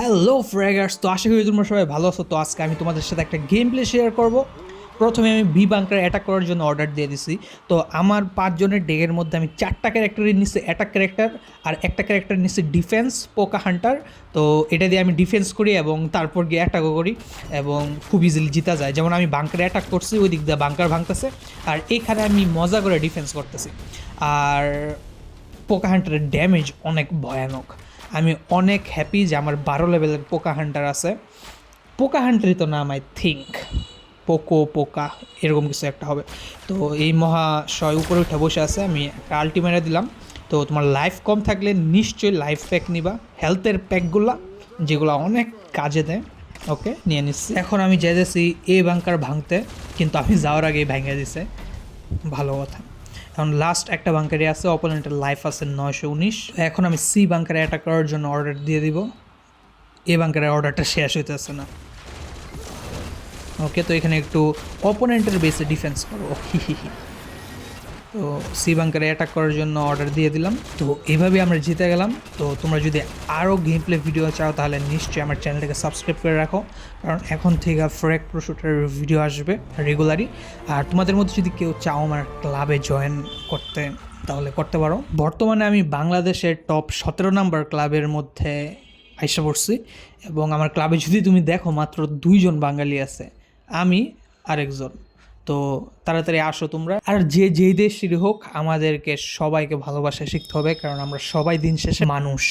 Hello ফ্রেগার্স, তো আশা করি তোমরা সবাই ভালো আছো। তো আজকে আমি তোমাদের সাথে একটা গেম প্লে শেয়ার করব। প্রথমে আমি বি বাংকার অ্যাটাক করার জন্য অর্ডার দিয়ে দিছি। তো আমার 5 জনের ডেকের মধ্যে আমি 4টা ক্যারেক্টারের নিচে অ্যাটাক ক্যারেক্টার আর একটা ক্যারেক্টার নিচে ডিফেন্স পোকা হান্টার। তো এটা দিয়ে আমি ডিফেন্স করি এবং তারপর গিয়ে অ্যাটাকও করি এবং খুব ইজিলি জিতা যায়। যেমন আমি বাংকারে অ্যাটাক করছি, ওই দিক দিয়ে বাংকার ভাঙতেছে, আর এখানে আমি মজা করে ডিফেন্স করতেছি। আর পোকা হান্টারের ড্যামেজ অনেক ভয়ানক। আমি অনেক হ্যাপি যে আমার 12 লেভেলের পোকা হান্টার আছে। পোকা হান্টারই তো নাম, আই থিঙ্ক পোকা এরকম কিছু একটা হবে। তো এই মহাশয় উপরে উঠে বসে আছে, আমি একটা আলটিমেটা দিলাম। তো তোমার লাইফ কম থাকলে নিশ্চয়ই লাইফ প্যাক নিবা, হেলথের প্যাকগুলা যেগুলো অনেক কাজে দেয়। ওকে, নিয়ে নিচ্ছি। এখন আমি যেতেছি এ বাংকার ভাঙতে, কিন্তু আমি যাওয়ার আগেই ভেঙে দিছে, ভালো কথা। এখন লাস্ট একটা বাংকারে আছে, অপোনেন্টের লাইফ আছে 919। এখন আমি সি বাংকারে অ্যাটাক করার জন্য অর্ডার দিয়ে দিব। এ বাংকারের অর্ডারটা শেষ হইতেছে না। ওকে, তো এখানে একটু অপোনেন্টের বেসে ডিফেন্স করো। তো সি বাংকারে অ্যাটাক করার জন্য অর্ডার দিয়ে দিলাম। তো এভাবে আমরা জিতে গেলাম। তো তোমরা যদি আরও গেম প্লে ভিডিও চাও তাহলে নিশ্চয়ই আমার চ্যানেলটাকে সাবস্ক্রাইব করে রাখো, কারণ এখন থেকে ফ্রেক প্রোশুটের ভিডিও আসবে রেগুলারই। আর তোমাদের মধ্যে যদি কেউ চাও আমার ক্লাবে জয়েন করতে তাহলে করতে পারো। বর্তমানে আমি বাংলাদেশের টপ 17 নাম্বার ক্লাবের মধ্যে আইসা পড়ছি, এবং আমার ক্লাবে যদি তুমি দেখো মাত্র 2 জন বাঙালি আছে, আমি আরেকজন। তো তাড়াতাড়ি আসো তোমরা। আর যে যেই দেশেরই হোক, আমাদেরকে সবাইকে ভালোবাসা শিখতে হবে, কারণ আমরা সবাই দিন শেষে মানুষ।